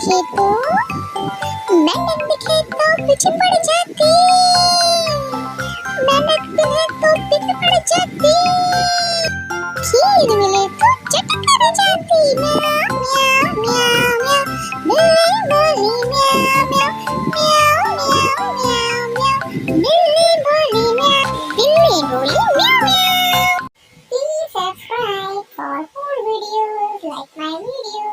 दिखे तो मेहनत दिखे तो पीछे पड़ जाती, मेहनत दिखे तो पीछे पड़ जाती, खीर मिले तो चट कर जाती। म्याऊ म्याऊ म्याऊ म्याऊ, बिल्ली बोली म्याऊ म्याऊ, म्याऊ म्याऊ म्याऊ म्याऊ, बिल्ली बोली म्याऊ, बिल्ली बोली म्याऊ म्याऊ। Please subscribe for more videos like my video.